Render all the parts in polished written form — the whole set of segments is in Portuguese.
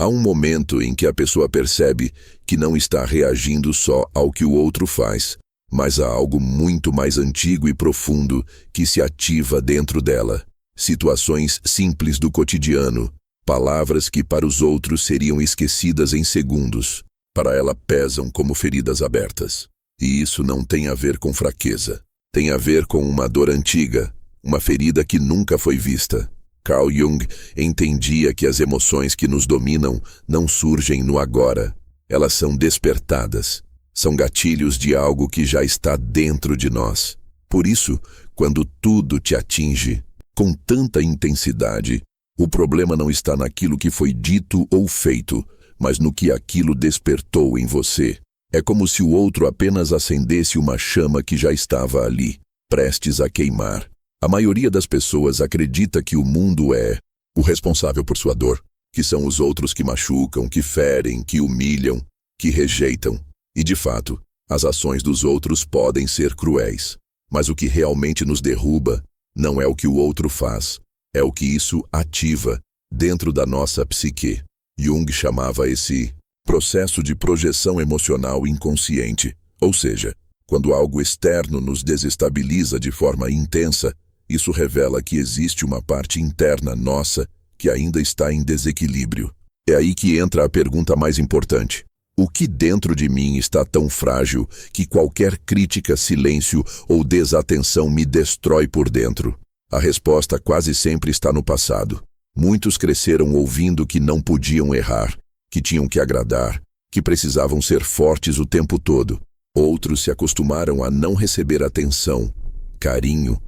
Há um momento em que a pessoa percebe que não está reagindo só ao que o outro faz, mas a algo muito mais antigo e profundo que se ativa dentro dela. Situações simples do cotidiano, palavras que para os outros seriam esquecidas em segundos, para ela pesam como feridas abertas. E isso não tem a ver com fraqueza. Tem a ver com uma dor antiga, uma ferida que nunca foi vista. Carl Jung entendia que as emoções que nos dominam não surgem no agora. Elas são despertadas. São gatilhos de algo que já está dentro de nós. Por isso, quando tudo te atinge com tanta intensidade, o problema não está naquilo que foi dito ou feito, mas no que aquilo despertou em você. É como se o outro apenas acendesse uma chama que já estava ali, prestes a queimar. A maioria das pessoas acredita que o mundo é o responsável por sua dor, que são os outros que machucam, que ferem, que humilham, que rejeitam. E, de fato, as ações dos outros podem ser cruéis. Mas o que realmente nos derruba não é o que o outro faz, é o que isso ativa dentro da nossa psique. Jung chamava esse processo de projeção emocional inconsciente, ou seja, quando algo externo nos desestabiliza de forma intensa, isso revela que existe uma parte interna nossa que ainda está em desequilíbrio. É aí que entra a pergunta mais importante. O que dentro de mim está tão frágil que qualquer crítica, silêncio ou desatenção me destrói por dentro? A resposta quase sempre está no passado. Muitos cresceram ouvindo que não podiam errar, que tinham que agradar, que precisavam ser fortes o tempo todo. Outros se acostumaram a não receber atenção, carinho,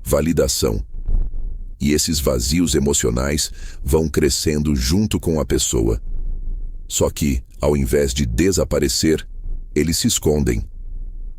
validação. E esses vazios emocionais vão crescendo junto com a pessoa. Só que, ao invés de desaparecer, eles se escondem.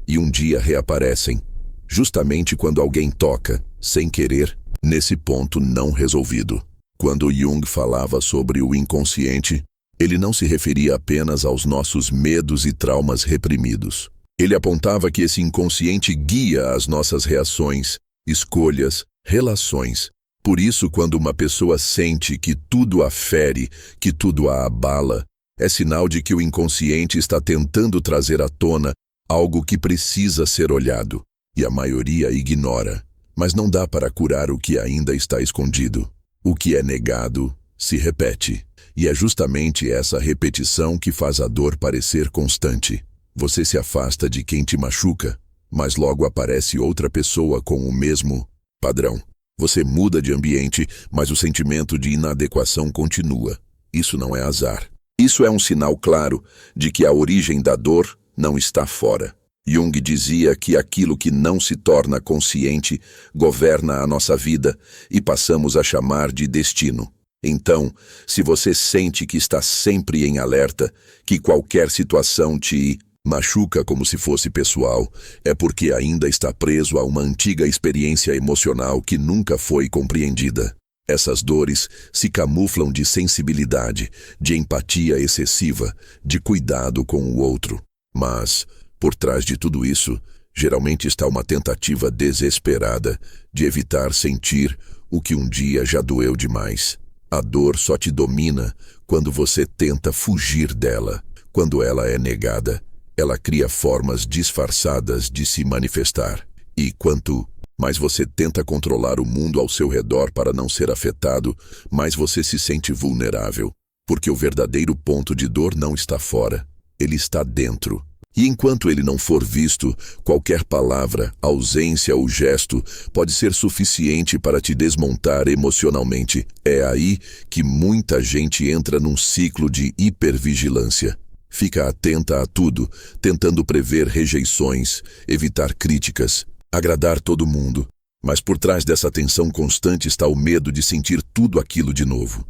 E um dia reaparecem, justamente quando alguém toca, sem querer, nesse ponto não resolvido. Quando Jung falava sobre o inconsciente, ele não se referia apenas aos nossos medos e traumas reprimidos. Ele apontava que esse inconsciente guia as nossas reações, escolhas, relações. Por isso, quando uma pessoa sente que tudo a fere, que tudo a abala, é sinal de que o inconsciente está tentando trazer à tona algo que precisa ser olhado. E a maioria ignora. Mas não dá para curar o que ainda está escondido. O que é negado se repete. E é justamente essa repetição que faz a dor parecer constante. Você se afasta de quem te machuca, mas logo aparece outra pessoa com o mesmo padrão. Você muda de ambiente, mas o sentimento de inadequação continua. Isso não é azar. Isso é um sinal claro de que a origem da dor não está fora. Jung dizia que aquilo que não se torna consciente governa a nossa vida e passamos a chamar de destino. Então, se você sente que está sempre em alerta, que qualquer situação te machuca como se fosse pessoal, é porque ainda está preso a uma antiga experiência emocional que nunca foi compreendida. Essas dores se camuflam de sensibilidade, de empatia excessiva, de cuidado com o outro. Mas, por trás de tudo isso, geralmente está uma tentativa desesperada de evitar sentir o que um dia já doeu demais. A dor só te domina quando você tenta fugir dela. Quando ela é negada, ela cria formas disfarçadas de se manifestar. E quanto mais você tenta controlar o mundo ao seu redor para não ser afetado, mais você se sente vulnerável. Porque o verdadeiro ponto de dor não está fora, ele está dentro. E enquanto ele não for visto, qualquer palavra, ausência ou gesto pode ser suficiente para te desmontar emocionalmente. É aí que muita gente entra num ciclo de hipervigilância. Fica atenta a tudo, tentando prever rejeições, evitar críticas, agradar todo mundo. Mas por trás dessa tensão constante está o medo de sentir tudo aquilo de novo.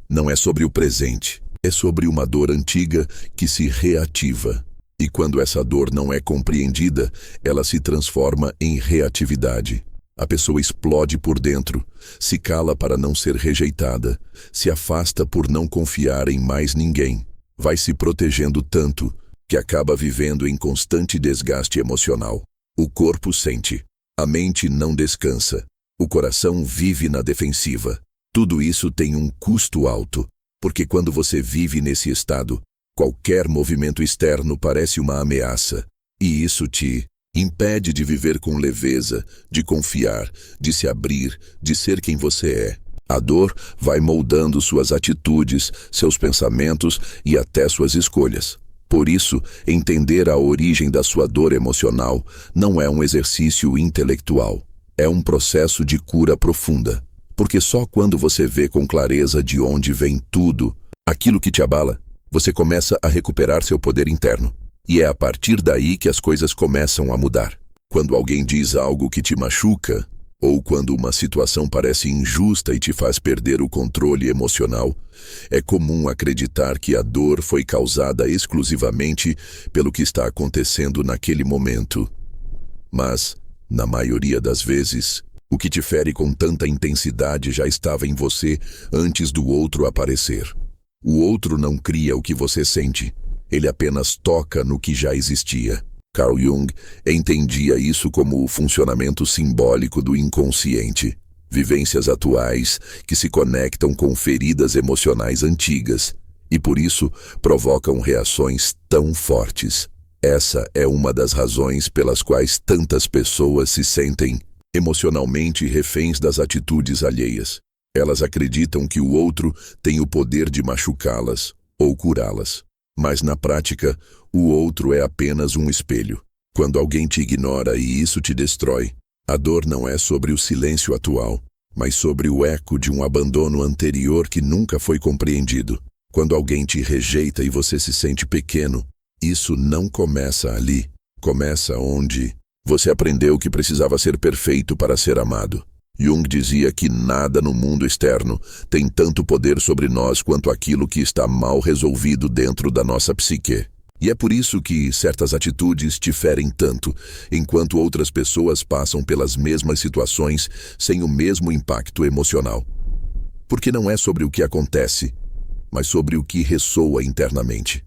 Não é sobre o presente, é sobre uma dor antiga que se reativa. E quando essa dor não é compreendida, ela se transforma em reatividade. A pessoa explode por dentro, se cala para não ser rejeitada, se afasta por não confiar em mais ninguém. Vai se protegendo tanto que acaba vivendo em constante desgaste emocional. O corpo sente, a mente não descansa, o coração vive na defensiva. Tudo isso tem um custo alto. Porque quando você vive nesse estado, qualquer movimento externo parece uma ameaça, e isso te impede de viver com leveza, de confiar, de se abrir, de ser quem você é. A dor vai moldando suas atitudes, seus pensamentos e até suas escolhas. Por isso, entender a origem da sua dor emocional não é um exercício intelectual. É um processo de cura profunda. Porque só quando você vê com clareza de onde vem tudo, aquilo que te abala, você começa a recuperar seu poder interno. E é a partir daí que as coisas começam a mudar. Quando alguém diz algo que te machuca, ou quando uma situação parece injusta e te faz perder o controle emocional, é comum acreditar que a dor foi causada exclusivamente pelo que está acontecendo naquele momento. Mas, na maioria das vezes, o que te fere com tanta intensidade já estava em você antes do outro aparecer. O outro não cria o que você sente, ele apenas toca no que já existia. Carl Jung entendia isso como o funcionamento simbólico do inconsciente, vivências atuais que se conectam com feridas emocionais antigas e por isso provocam reações tão fortes. Essa é uma das razões pelas quais tantas pessoas se sentem emocionalmente reféns das atitudes alheias. Elas acreditam que o outro tem o poder de machucá-las ou curá-las. Mas na prática, o outro é apenas um espelho. Quando alguém te ignora e isso te destrói, a dor não é sobre o silêncio atual, mas sobre o eco de um abandono anterior que nunca foi compreendido. Quando alguém te rejeita e você se sente pequeno, isso não começa ali. Começa onde você aprendeu que precisava ser perfeito para ser amado. Jung dizia que nada no mundo externo tem tanto poder sobre nós quanto aquilo que está mal resolvido dentro da nossa psique. E é por isso que certas atitudes te ferem tanto, enquanto outras pessoas passam pelas mesmas situações sem o mesmo impacto emocional. Porque não é sobre o que acontece, mas sobre o que ressoa internamente.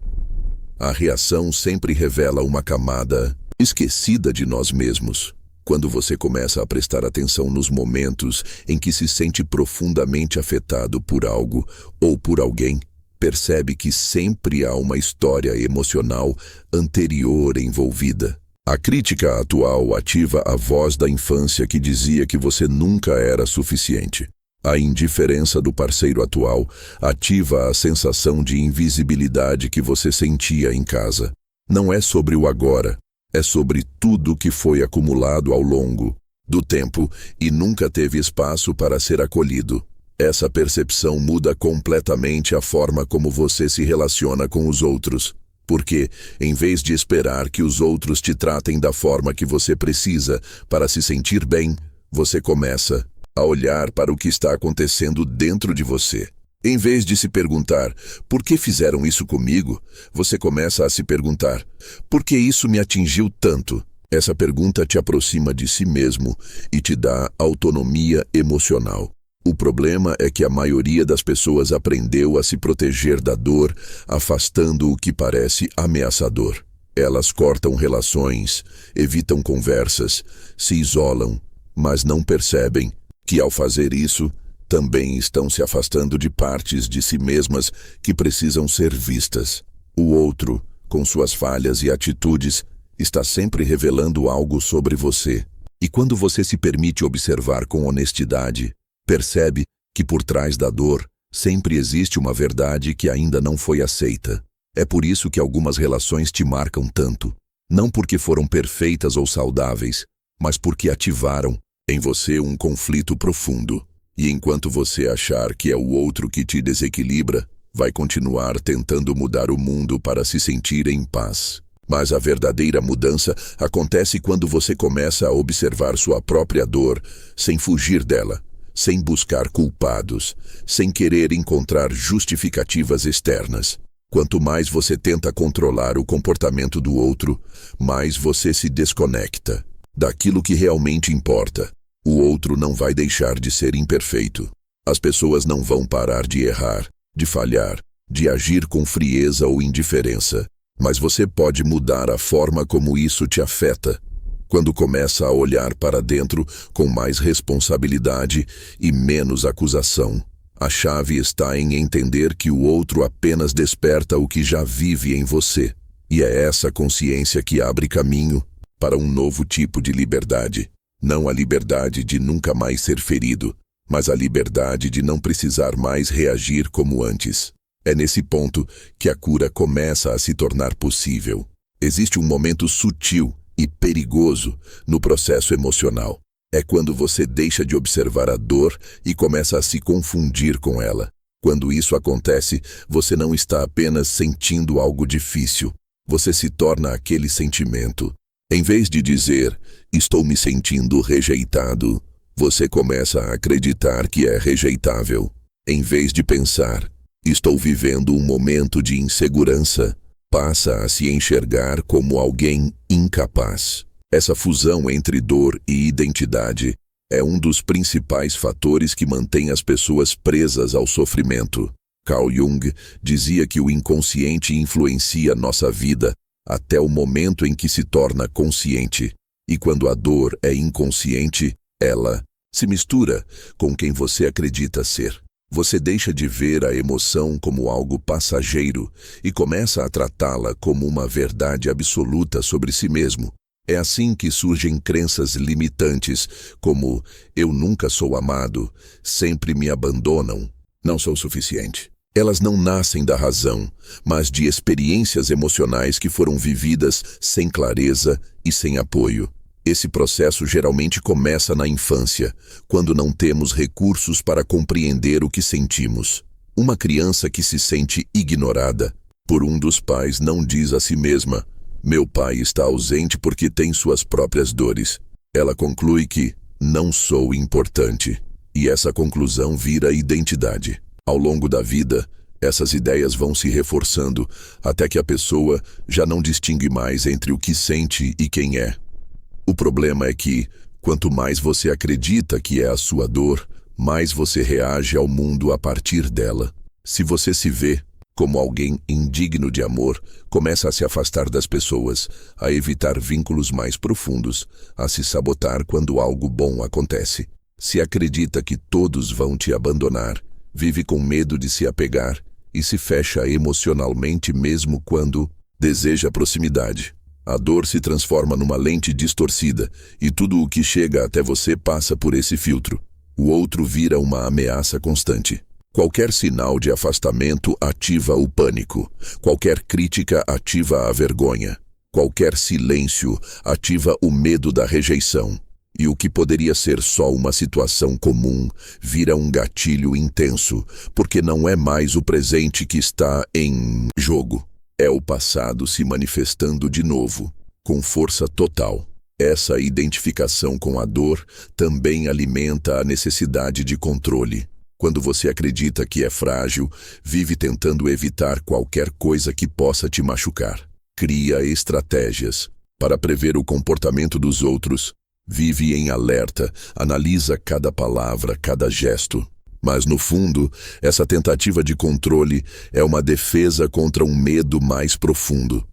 A reação sempre revela uma camada esquecida de nós mesmos. Quando você começa a prestar atenção nos momentos em que se sente profundamente afetado por algo ou por alguém, percebe que sempre há uma história emocional anterior envolvida. A crítica atual ativa a voz da infância que dizia que você nunca era suficiente. A indiferença do parceiro atual ativa a sensação de invisibilidade que você sentia em casa. Não é sobre o agora. É sobre tudo que foi acumulado ao longo do tempo e nunca teve espaço para ser acolhido. Essa percepção muda completamente a forma como você se relaciona com os outros. Porque, em vez de esperar que os outros te tratem da forma que você precisa para se sentir bem, você começa a olhar para o que está acontecendo dentro de você. Em vez de se perguntar, por que fizeram isso comigo? Você começa a se perguntar, por que isso me atingiu tanto? Essa pergunta te aproxima de si mesmo e te dá autonomia emocional. O problema é que a maioria das pessoas aprendeu a se proteger da dor, afastando o que parece ameaçador. Elas cortam relações, evitam conversas, se isolam, mas não percebem que ao fazer isso, também estão se afastando de partes de si mesmas que precisam ser vistas. O outro, com suas falhas e atitudes, está sempre revelando algo sobre você. E quando você se permite observar com honestidade, percebe que por trás da dor sempre existe uma verdade que ainda não foi aceita. É por isso que algumas relações te marcam tanto. Não porque foram perfeitas ou saudáveis, mas porque ativaram em você um conflito profundo. E enquanto você achar que é o outro que te desequilibra, vai continuar tentando mudar o mundo para se sentir em paz. Mas a verdadeira mudança acontece quando você começa a observar sua própria dor, sem fugir dela, sem buscar culpados, sem querer encontrar justificativas externas. Quanto mais você tenta controlar o comportamento do outro, mais você se desconecta daquilo que realmente importa. O outro não vai deixar de ser imperfeito. As pessoas não vão parar de errar, de falhar, de agir com frieza ou indiferença. Mas você pode mudar a forma como isso te afeta. Quando começa a olhar para dentro com mais responsabilidade e menos acusação. A chave está em entender que o outro apenas desperta o que já vive em você. E é essa consciência que abre caminho para um novo tipo de liberdade. Não a liberdade de nunca mais ser ferido, mas a liberdade de não precisar mais reagir como antes. É nesse ponto que a cura começa a se tornar possível. Existe um momento sutil e perigoso no processo emocional. É quando você deixa de observar a dor e começa a se confundir com ela. Quando isso acontece, você não está apenas sentindo algo difícil. Você se torna aquele sentimento. Em vez de dizer, estou me sentindo rejeitado, você começa a acreditar que é rejeitável. Em vez de pensar, estou vivendo um momento de insegurança, passa a se enxergar como alguém incapaz. Essa fusão entre dor e identidade é um dos principais fatores que mantém as pessoas presas ao sofrimento. Carl Jung dizia que o inconsciente influencia nossa vida até o momento em que se torna consciente. E quando a dor é inconsciente, ela se mistura com quem você acredita ser. Você deixa de ver a emoção como algo passageiro e começa a tratá-la como uma verdade absoluta sobre si mesmo. É assim que surgem crenças limitantes, como eu nunca sou amado, sempre me abandonam, não sou suficiente. Elas não nascem da razão, mas de experiências emocionais que foram vividas sem clareza e sem apoio. Esse processo geralmente começa na infância, quando não temos recursos para compreender o que sentimos. Uma criança que se sente ignorada por um dos pais não diz a si mesma, meu pai está ausente porque tem suas próprias dores. Ela conclui que não sou importante. E essa conclusão vira identidade. Ao longo da vida, essas ideias vão se reforçando até que a pessoa já não distingue mais entre o que sente e quem é. O problema é que, quanto mais você acredita que é a sua dor, mais você reage ao mundo a partir dela. Se você se vê como alguém indigno de amor, começa a se afastar das pessoas, a evitar vínculos mais profundos, a se sabotar quando algo bom acontece. Se acredita que todos vão te abandonar, vive com medo de se apegar e se fecha emocionalmente mesmo quando deseja proximidade. A dor se transforma numa lente distorcida e tudo o que chega até você passa por esse filtro. O outro vira uma ameaça constante. Qualquer sinal de afastamento ativa o pânico. Qualquer crítica ativa a vergonha. Qualquer silêncio ativa o medo da rejeição. E o que poderia ser só uma situação comum vira um gatilho intenso, porque não é mais o presente que está em jogo. É o passado se manifestando de novo, com força total. Essa identificação com a dor também alimenta a necessidade de controle. Quando você acredita que é frágil, vive tentando evitar qualquer coisa que possa te machucar. Cria estratégias para prever o comportamento dos outros. Vive em alerta, analisa cada palavra, cada gesto. Mas no fundo, essa tentativa de controle é uma defesa contra um medo mais profundo.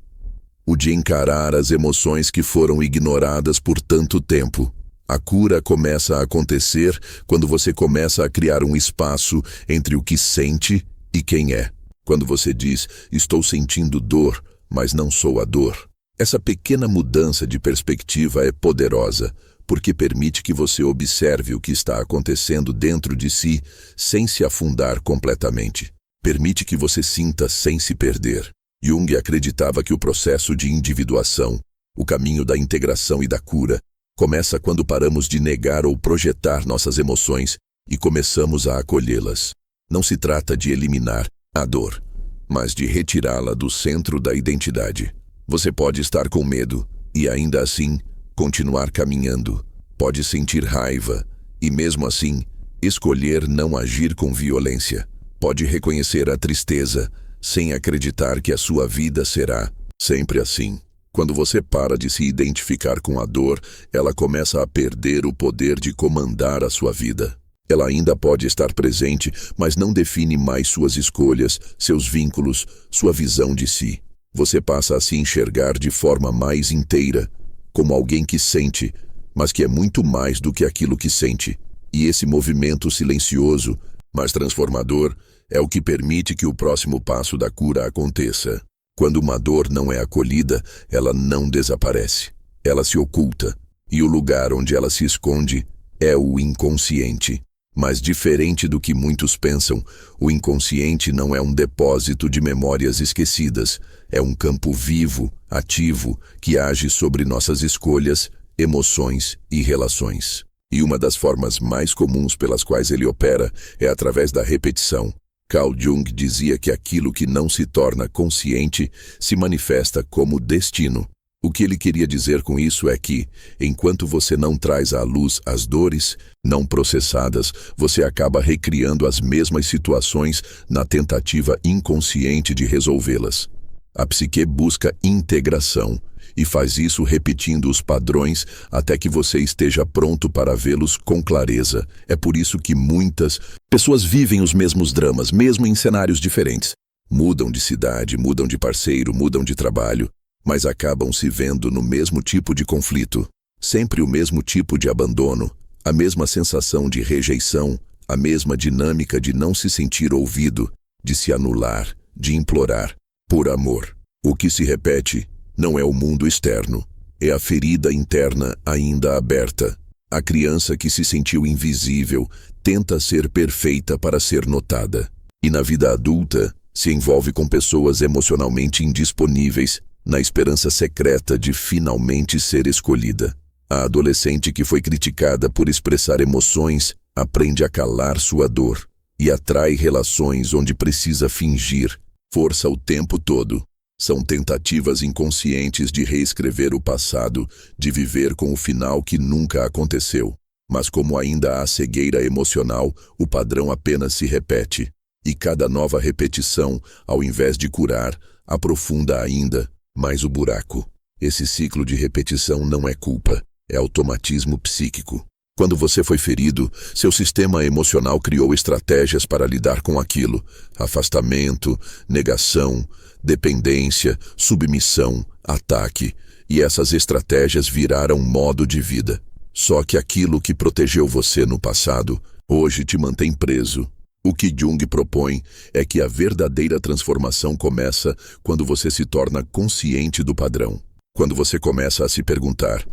O de encarar as emoções que foram ignoradas por tanto tempo. A cura começa a acontecer quando você começa a criar um espaço entre o que sente e quem é. Quando você diz, estou sentindo dor, mas não sou a dor. Essa pequena mudança de perspectiva é poderosa, porque permite que você observe o que está acontecendo dentro de si sem se afundar completamente. Permite que você sinta sem se perder. Jung acreditava que o processo de individuação, o caminho da integração e da cura, começa quando paramos de negar ou projetar nossas emoções e começamos a acolhê-las. Não se trata de eliminar a dor, mas de retirá-la do centro da identidade. Você pode estar com medo e ainda assim continuar caminhando. Pode sentir raiva e mesmo assim escolher não agir com violência. Pode reconhecer a tristeza sem acreditar que a sua vida será sempre assim. Quando você para de se identificar com a dor, ela começa a perder o poder de comandar a sua vida. Ela ainda pode estar presente, mas não define mais suas escolhas, seus vínculos, sua visão de si. Você passa a se enxergar de forma mais inteira, como alguém que sente, mas que é muito mais do que aquilo que sente. E esse movimento silencioso Mas transformador é o que permite que o próximo passo da cura aconteça. Quando uma dor não é acolhida, ela não desaparece. Ela se oculta, e o lugar onde ela se esconde é o inconsciente. Mas diferente do que muitos pensam, o inconsciente não é um depósito de memórias esquecidas. É um campo vivo, ativo, que age sobre nossas escolhas, emoções e relações. E uma das formas mais comuns pelas quais ele opera é através da repetição. Carl Jung dizia que aquilo que não se torna consciente se manifesta como destino. O que ele queria dizer com isso é que, enquanto você não traz à luz as dores não processadas, você acaba recriando as mesmas situações na tentativa inconsciente de resolvê-las. A psique busca integração e faz isso repetindo os padrões até que você esteja pronto para vê-los com clareza. É por isso que muitas pessoas vivem os mesmos dramas, mesmo em cenários diferentes. Mudam de cidade, mudam de parceiro, mudam de trabalho, mas acabam se vendo no mesmo tipo de conflito, sempre o mesmo tipo de abandono, a mesma sensação de rejeição, a mesma dinâmica de não se sentir ouvido, de se anular, de implorar, por amor. O que se repete não é o mundo externo, é a ferida interna ainda aberta. A criança que se sentiu invisível tenta ser perfeita para ser notada. E na vida adulta, se envolve com pessoas emocionalmente indisponíveis, na esperança secreta de finalmente ser escolhida. A adolescente que foi criticada por expressar emoções aprende a calar sua dor e atrai relações onde precisa fingir força o tempo todo. São tentativas inconscientes de reescrever o passado, de viver com o final que nunca aconteceu. Mas como ainda há cegueira emocional, o padrão apenas se repete. E cada nova repetição, ao invés de curar, aprofunda ainda mais o buraco. Esse ciclo de repetição não é culpa, é automatismo psíquico. Quando você foi ferido, seu sistema emocional criou estratégias para lidar com aquilo: afastamento, negação, dependência, submissão, ataque. E essas estratégias viraram modo de vida. Só que aquilo que protegeu você no passado, hoje te mantém preso. O que Jung propõe é que a verdadeira transformação começa quando você se torna consciente do padrão. Quando você começa a se perguntar: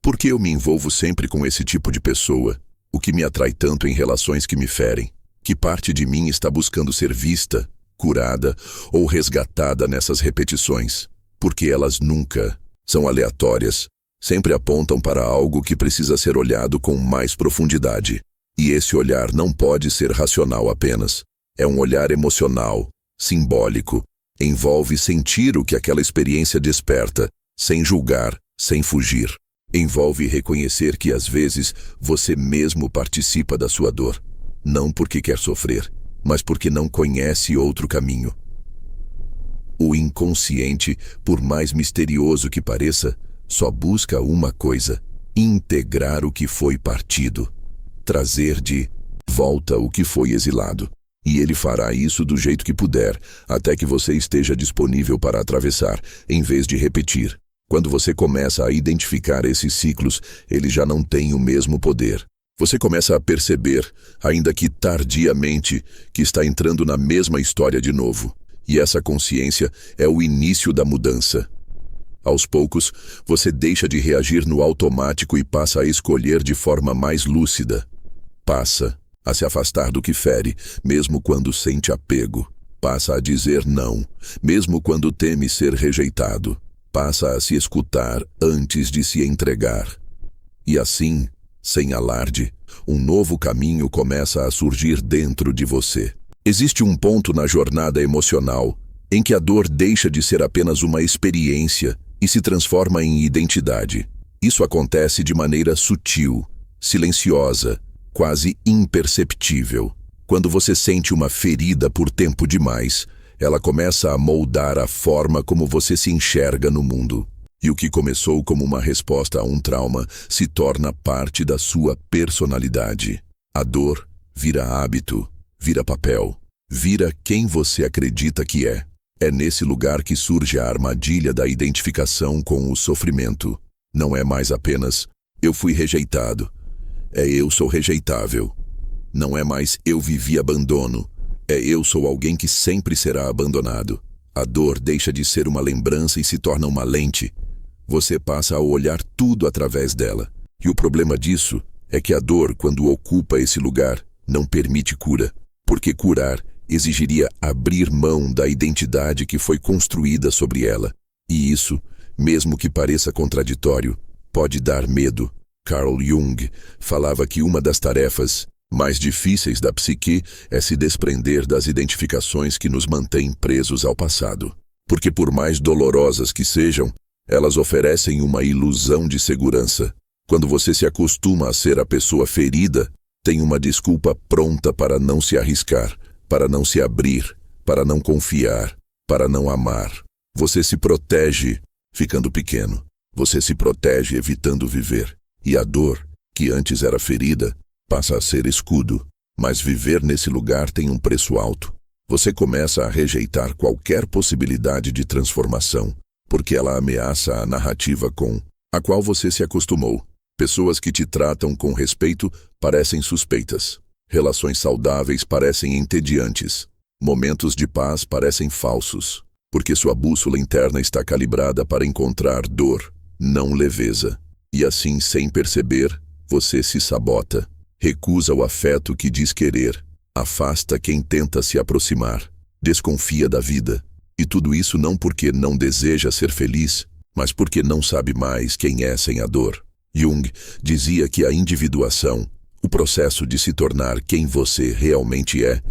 por que eu me envolvo sempre com esse tipo de pessoa? O que me atrai tanto em relações que me ferem? Que parte de mim está buscando ser vista, curada ou resgatada nessas repetições? Porque elas nunca são aleatórias. Sempre apontam para algo que precisa ser olhado com mais profundidade. E esse olhar não pode ser racional apenas. É um olhar emocional, simbólico. Envolve sentir o que aquela experiência desperta, sem julgar, sem fugir. Envolve reconhecer que às vezes você mesmo participa da sua dor. Não porque quer sofrer, mas porque não conhece outro caminho. O inconsciente, por mais misterioso que pareça, só busca uma coisa: integrar o que foi partido. Trazer de volta o que foi exilado. E ele fará isso do jeito que puder, até que você esteja disponível para atravessar, em vez de repetir. Quando você começa a identificar esses ciclos, eles já não têm o mesmo poder. Você começa a perceber, ainda que tardiamente, que está entrando na mesma história de novo. E essa consciência é o início da mudança. Aos poucos, você deixa de reagir no automático e passa a escolher de forma mais lúcida. Passa a se afastar do que fere, mesmo quando sente apego. Passa a dizer não, mesmo quando teme ser rejeitado. Passa a se escutar antes de se entregar. E assim, sem alarde, um novo caminho começa a surgir dentro de você. Existe um ponto na jornada emocional em que a dor deixa de ser apenas uma experiência e se transforma em identidade. Isso acontece de maneira sutil, silenciosa, quase imperceptível. Quando você sente uma ferida por tempo demais, ela começa a moldar a forma como você se enxerga no mundo. E o que começou como uma resposta a um trauma se torna parte da sua personalidade. A dor vira hábito, vira papel, vira quem você acredita que é. É nesse lugar que surge a armadilha da identificação com o sofrimento. Não é mais apenas "eu fui rejeitado", é "eu sou rejeitável". Não é mais eu vivi abandono. É eu sou alguém que sempre será abandonado. A dor deixa de ser uma lembrança e se torna uma lente. Você passa a olhar tudo através dela. E o problema disso é que a dor, quando ocupa esse lugar, não permite cura. Porque curar exigiria abrir mão da identidade que foi construída sobre ela. E isso, mesmo que pareça contraditório, pode dar medo. Carl Jung falava que uma das tarefas mais difíceis da psique é se desprender das identificações que nos mantêm presos ao passado. Porque por mais dolorosas que sejam, elas oferecem uma ilusão de segurança. Quando você se acostuma a ser a pessoa ferida, tem uma desculpa pronta para não se arriscar, para não se abrir, para não confiar, para não amar. Você se protege ficando pequeno. Você se protege evitando viver. E a dor, que antes era ferida, passa a ser escudo. Mas viver nesse lugar tem um preço alto. Você começa a rejeitar qualquer possibilidade de transformação, porque ela ameaça a narrativa com a qual você se acostumou. Pessoas que te tratam com respeito parecem suspeitas. Relações saudáveis parecem entediantes. Momentos de paz parecem falsos, porque sua bússola interna está calibrada para encontrar dor, não leveza. E assim, sem perceber, você se sabota. Recusa o afeto que diz querer, afasta quem tenta se aproximar, desconfia da vida. E tudo isso não porque não deseja ser feliz, mas porque não sabe mais quem é sem a dor. Jung dizia que a individuação, o processo de se tornar quem você realmente é,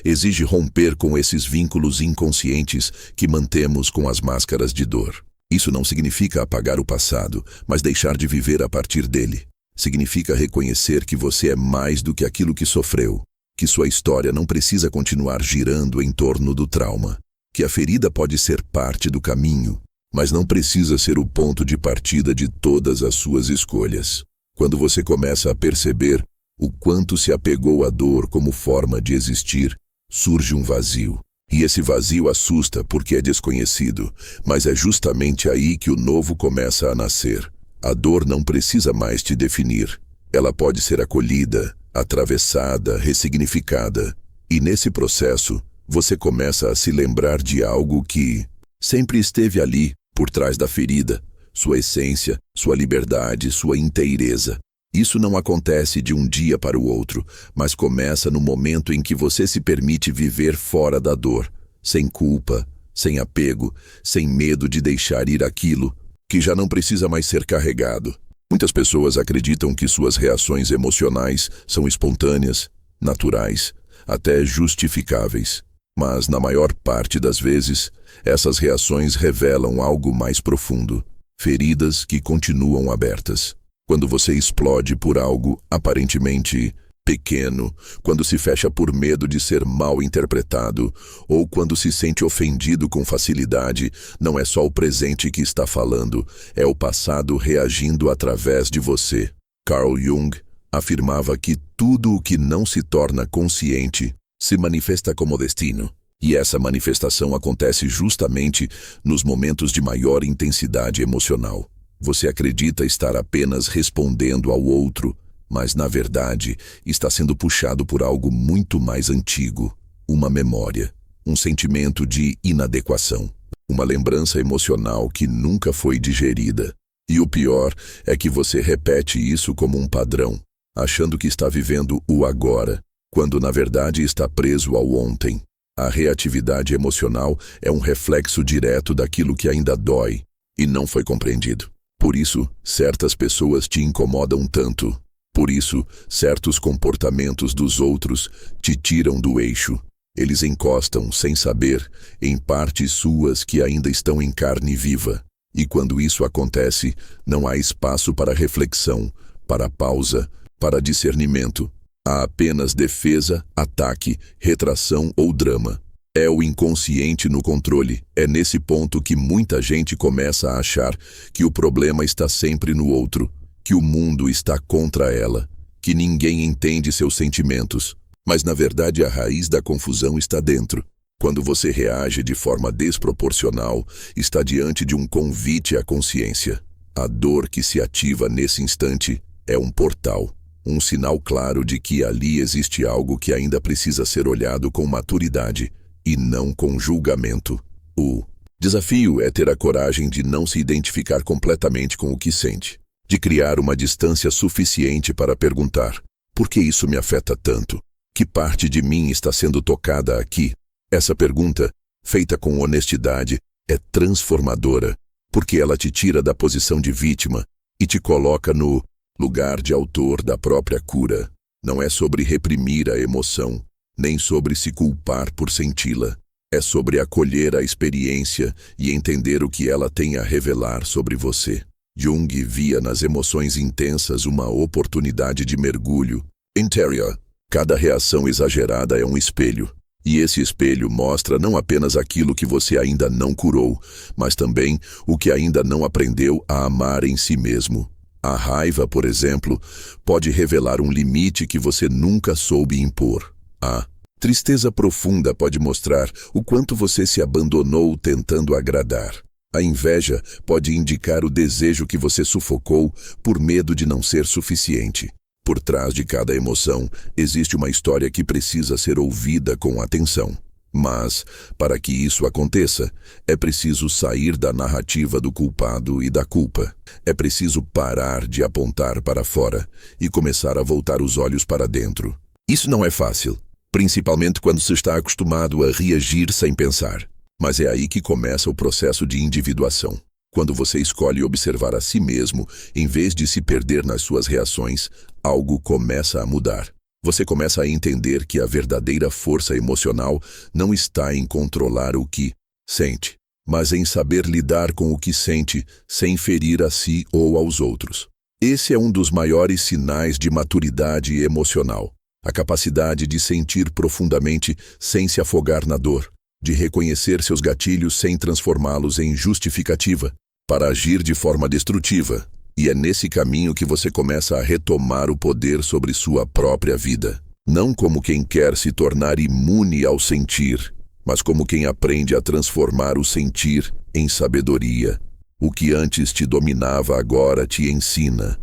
exige romper com esses vínculos inconscientes que mantemos com as máscaras de dor. Isso não significa apagar o passado, mas deixar de viver a partir dele. Significa reconhecer que você é mais do que aquilo que sofreu, que sua história não precisa continuar girando em torno do trauma, que a ferida pode ser parte do caminho, mas não precisa ser o ponto de partida de todas as suas escolhas. Quando você começa a perceber o quanto se apegou à dor como forma de existir, surge um vazio. E esse vazio assusta porque é desconhecido, mas é justamente aí que o novo começa a nascer. A dor não precisa mais te definir. Ela pode ser acolhida, atravessada, ressignificada. E nesse processo, você começa a se lembrar de algo que sempre esteve ali, por trás da ferida, sua essência, sua liberdade, sua inteireza. Isso não acontece de um dia para o outro, mas começa no momento em que você se permite viver fora da dor, sem culpa, sem apego, sem medo de deixar ir aquilo que já não precisa mais ser carregado. Muitas pessoas acreditam que suas reações emocionais são espontâneas, naturais, até justificáveis. Mas, na maior parte das vezes, essas reações revelam algo mais profundo, feridas que continuam abertas. Quando você explode por algo aparentemente pequeno, quando se fecha por medo de ser mal interpretado, ou quando se sente ofendido com facilidade, não é só o presente que está falando, é o passado reagindo através de você. Carl Jung afirmava que tudo o que não se torna consciente se manifesta como destino. E essa manifestação acontece justamente nos momentos de maior intensidade emocional. Você acredita estar apenas respondendo ao outro, mas na verdade está sendo puxado por algo muito mais antigo, uma memória, um sentimento de inadequação, uma lembrança emocional que nunca foi digerida. E o pior é que você repete isso como um padrão, achando que está vivendo o agora, quando na verdade está preso ao ontem. A reatividade emocional é um reflexo direto daquilo que ainda dói e não foi compreendido. Por isso, certas pessoas te incomodam tanto. Por isso, certos comportamentos dos outros te tiram do eixo. Eles encostam, sem saber, em partes suas que ainda estão em carne viva. E quando isso acontece, não há espaço para reflexão, para pausa, para discernimento. Há apenas defesa, ataque, retração ou drama. É o inconsciente no controle. É nesse ponto que muita gente começa a achar que o problema está sempre no outro, que o mundo está contra ela, que ninguém entende seus sentimentos. Mas na verdade a raiz da confusão está dentro. Quando você reage de forma desproporcional, está diante de um convite à consciência. A dor que se ativa nesse instante é um portal um sinal claro de que ali existe algo que ainda precisa ser olhado com maturidade e não com julgamento. O desafio é ter a coragem de não se identificar completamente com o que sente, de criar uma distância suficiente para perguntar: por que isso me afeta tanto? Que parte de mim está sendo tocada aqui? Essa pergunta, feita com honestidade, é transformadora, porque ela te tira da posição de vítima e te coloca no lugar de autor da própria cura. Não é sobre reprimir a emoção, nem sobre se culpar por senti-la. É sobre acolher a experiência e entender o que ela tem a revelar sobre você. Jung via nas emoções intensas uma oportunidade de mergulho interior. Cada reação exagerada é um espelho, e esse espelho mostra não apenas aquilo que você ainda não curou, mas também o que ainda não aprendeu a amar em si mesmo. A raiva, por exemplo, pode revelar um limite que você nunca soube impor. A tristeza profunda pode mostrar o quanto você se abandonou tentando agradar. A inveja pode indicar o desejo que você sufocou por medo de não ser suficiente. Por trás de cada emoção, existe uma história que precisa ser ouvida com atenção. Mas, para que isso aconteça, é preciso sair da narrativa do culpado e da culpa. É preciso parar de apontar para fora e começar a voltar os olhos para dentro. Isso não é fácil, principalmente quando se está acostumado a reagir sem pensar. Mas é aí que começa o processo de individuação. Quando você escolhe observar a si mesmo, em vez de se perder nas suas reações, algo começa a mudar. Você começa a entender que a verdadeira força emocional não está em controlar o que sente, mas em saber lidar com o que sente sem ferir a si ou aos outros. Esse é um dos maiores sinais de maturidade emocional. A capacidade de sentir profundamente sem se afogar na dor, de reconhecer seus gatilhos sem transformá-los em justificativa para agir de forma destrutiva. E é nesse caminho que você começa a retomar o poder sobre sua própria vida. Não como quem quer se tornar imune ao sentir, mas como quem aprende a transformar o sentir em sabedoria. O que antes te dominava agora te ensina.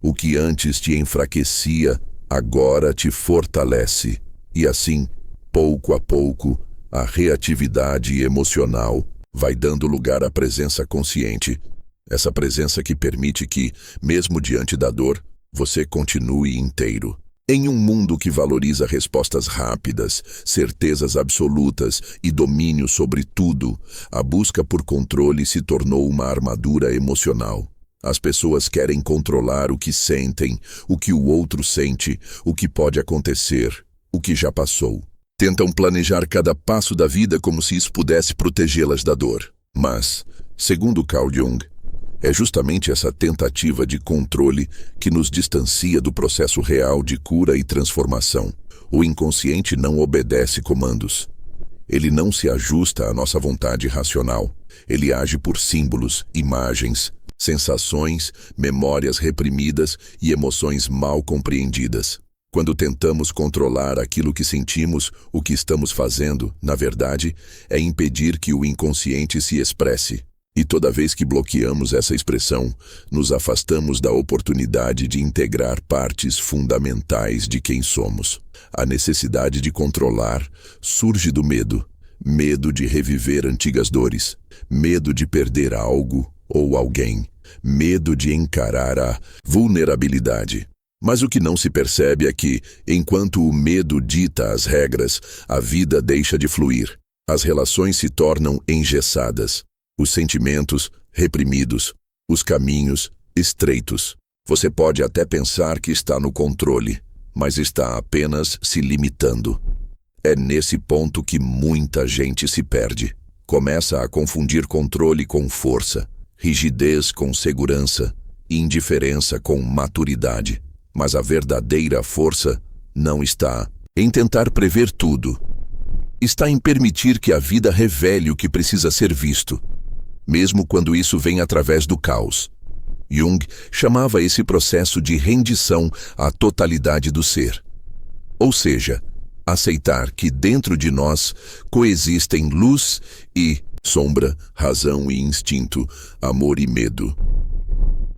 O que antes te enfraquecia agora te fortalece. E assim, pouco a pouco, a reatividade emocional vai dando lugar à presença consciente. Essa presença que permite que, mesmo diante da dor, você continue inteiro. Em um mundo que valoriza respostas rápidas, certezas absolutas e domínio sobre tudo, a busca por controle se tornou uma armadura emocional. As pessoas querem controlar o que sentem, o que o outro sente, o que pode acontecer, o que já passou. Tentam planejar cada passo da vida como se isso pudesse protegê-las da dor. Mas, segundo Carl Jung, é justamente essa tentativa de controle que nos distancia do processo real de cura e transformação. O inconsciente não obedece comandos. Ele não se ajusta à nossa vontade racional. Ele age por símbolos, imagens, sensações, memórias reprimidas e emoções mal compreendidas. Quando tentamos controlar aquilo que sentimos, o que estamos fazendo, na verdade, é impedir que o inconsciente se expresse. E toda vez que bloqueamos essa expressão, nos afastamos da oportunidade de integrar partes fundamentais de quem somos. A necessidade de controlar surge do medo. Medo de reviver antigas dores. Medo de perder algo ou alguém. Medo de encarar a vulnerabilidade. Mas o que não se percebe é que, enquanto o medo dita as regras, a vida deixa de fluir. As relações se tornam engessadas. Os sentimentos reprimidos, os caminhos estreitos. Você pode até pensar que está no controle, mas está apenas se limitando. É nesse ponto que muita gente se perde. Começa a confundir controle com força, rigidez com segurança, indiferença com maturidade. Mas a verdadeira força não está em tentar prever tudo. Está em permitir que a vida revele o que precisa ser visto, mesmo quando isso vem através do caos. Jung chamava esse processo de rendição à totalidade do ser. Ou seja, aceitar que dentro de nós coexistem luz e sombra, razão e instinto, amor e medo.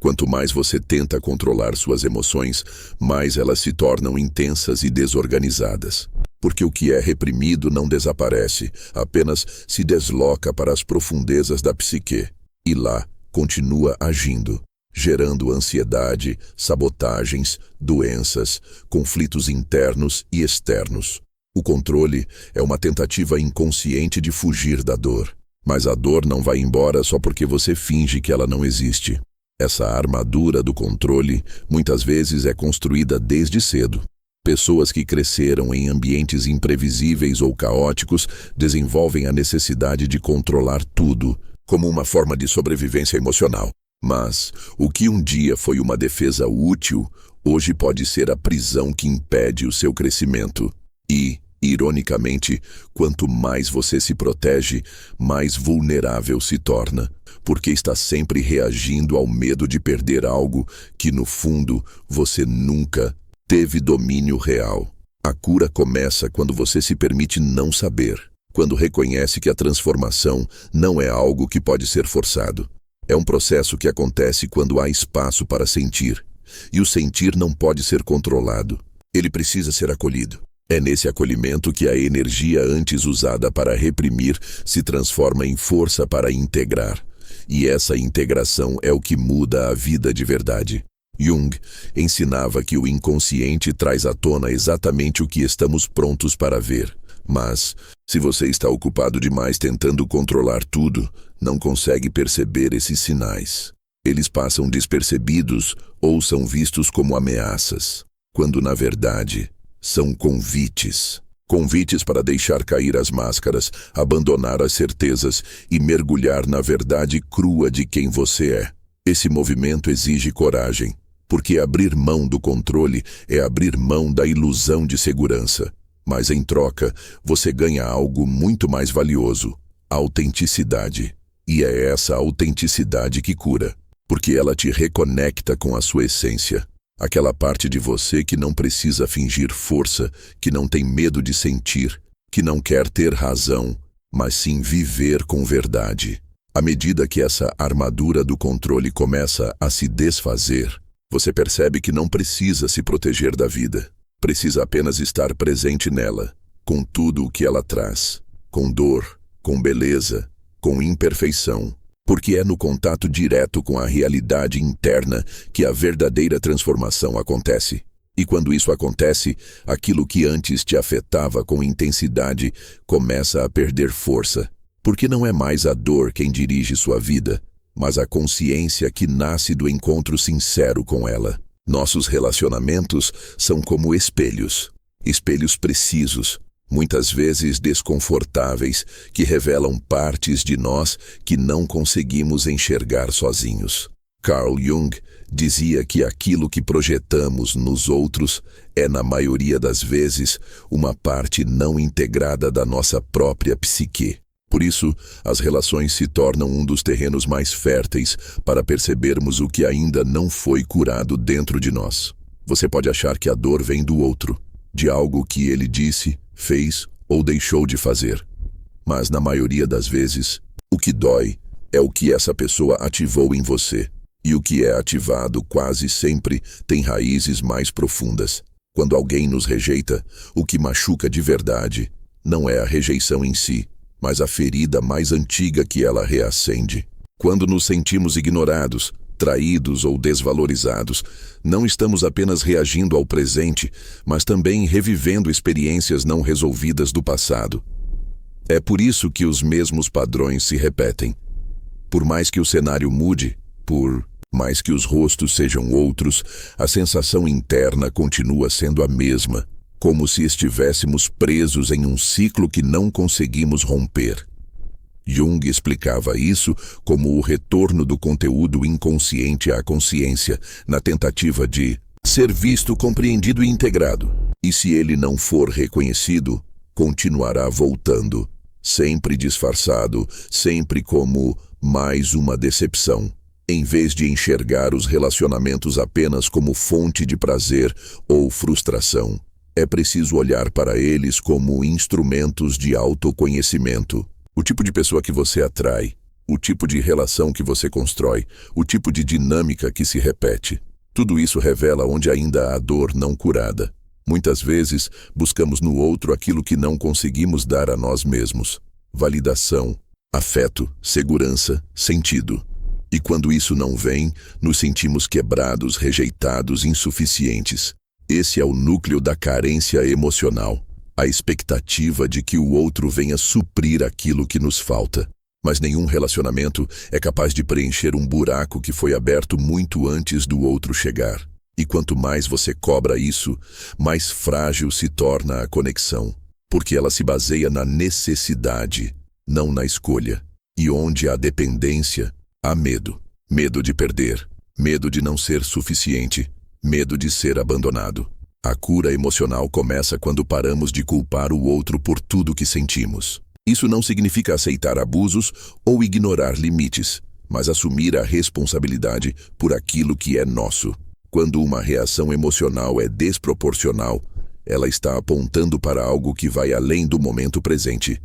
Quanto mais você tenta controlar suas emoções, mais elas se tornam intensas e desorganizadas. Porque o que é reprimido não desaparece, apenas se desloca para as profundezas da psique. E lá continua agindo, gerando ansiedade, sabotagens, doenças, conflitos internos e externos. O controle é uma tentativa inconsciente de fugir da dor. Mas a dor não vai embora só porque você finge que ela não existe. Essa armadura do controle muitas vezes é construída desde cedo. Pessoas que cresceram em ambientes imprevisíveis ou caóticos desenvolvem a necessidade de controlar tudo, como uma forma de sobrevivência emocional. Mas o que um dia foi uma defesa útil, hoje pode ser a prisão que impede o seu crescimento. E, ironicamente, quanto mais você se protege, mais vulnerável se torna, porque está sempre reagindo ao medo de perder algo que, no fundo, você nunca teve domínio real. A cura começa quando você se permite não saber, quando reconhece que a transformação não é algo que pode ser forçado. É um processo que acontece quando há espaço para sentir, e o sentir não pode ser controlado. Ele precisa ser acolhido. É nesse acolhimento que a energia antes usada para reprimir se transforma em força para integrar. E essa integração é o que muda a vida de verdade. Jung ensinava que o inconsciente traz à tona exatamente o que estamos prontos para ver. Mas, se você está ocupado demais tentando controlar tudo, não consegue perceber esses sinais. Eles passam despercebidos ou são vistos como ameaças, quando na verdade são convites. Convites para deixar cair as máscaras, abandonar as certezas e mergulhar na verdade crua de quem você é. Esse movimento exige coragem, porque abrir mão do controle é abrir mão da ilusão de segurança. Mas em troca, você ganha algo muito mais valioso: a autenticidade. E é essa autenticidade que cura, porque ela te reconecta com a sua essência. Aquela parte de você que não precisa fingir força, que não tem medo de sentir, que não quer ter razão, mas sim viver com verdade. À medida que essa armadura do controle começa a se desfazer, você percebe que não precisa se proteger da vida. Precisa apenas estar presente nela, com tudo o que ela traz, com dor, com beleza, com imperfeição. Porque é no contato direto com a realidade interna que a verdadeira transformação acontece. E quando isso acontece, aquilo que antes te afetava com intensidade começa a perder força. Porque não é mais a dor quem dirige sua vida, mas a consciência que nasce do encontro sincero com ela. Nossos relacionamentos são como espelhos. Espelhos precisos, muitas vezes desconfortáveis, que revelam partes de nós que não conseguimos enxergar sozinhos. Carl Jung dizia que aquilo que projetamos nos outros é, na maioria das vezes, uma parte não integrada da nossa própria psique. Por isso, as relações se tornam um dos terrenos mais férteis para percebermos o que ainda não foi curado dentro de nós. Você pode achar que a dor vem do outro, de algo que ele disse, fez ou deixou de fazer. Mas, na maioria das vezes, o que dói é o que essa pessoa ativou em você. E o que é ativado quase sempre tem raízes mais profundas. Quando alguém nos rejeita, o que machuca de verdade não é a rejeição em si, mas a ferida mais antiga que ela reacende. Quando nos sentimos ignorados, traídos ou desvalorizados, não estamos apenas reagindo ao presente, mas também revivendo experiências não resolvidas do passado. É por isso que os mesmos padrões se repetem. Por mais que o cenário mude, por mais que os rostos sejam outros, a sensação interna continua sendo a mesma, como se estivéssemos presos em um ciclo que não conseguimos romper. Jung explicava isso como o retorno do conteúdo inconsciente à consciência, na tentativa de ser visto, compreendido e integrado. E se ele não for reconhecido, continuará voltando, sempre disfarçado, sempre como mais uma decepção. Em vez de enxergar os relacionamentos apenas como fonte de prazer ou frustração, é preciso olhar para eles como instrumentos de autoconhecimento. O tipo de pessoa que você atrai o tipo de relação que você constrói, o tipo de dinâmica que se repete. Tudo isso revela onde ainda há dor não curada. Muitas vezes, buscamos no outro aquilo que não conseguimos dar a nós mesmos. Validação, afeto, segurança, sentido. E quando isso não vem, nos sentimos quebrados, rejeitados, insuficientes. Esse é o núcleo da carência emocional, a expectativa de que o outro venha suprir aquilo que nos falta. Mas nenhum relacionamento é capaz de preencher um buraco que foi aberto muito antes do outro chegar. E quanto mais você cobra isso, mais frágil se torna a conexão, porque ela se baseia na necessidade, não na escolha. E onde há dependência, há medo. Medo de perder, medo de não ser suficiente, medo de ser abandonado. A cura emocional começa quando paramos de culpar o outro por tudo que sentimos. Isso não significa aceitar abusos ou ignorar limites, mas assumir a responsabilidade por aquilo que é nosso. Quando uma reação emocional é desproporcional, ela está apontando para algo que vai além do momento presente.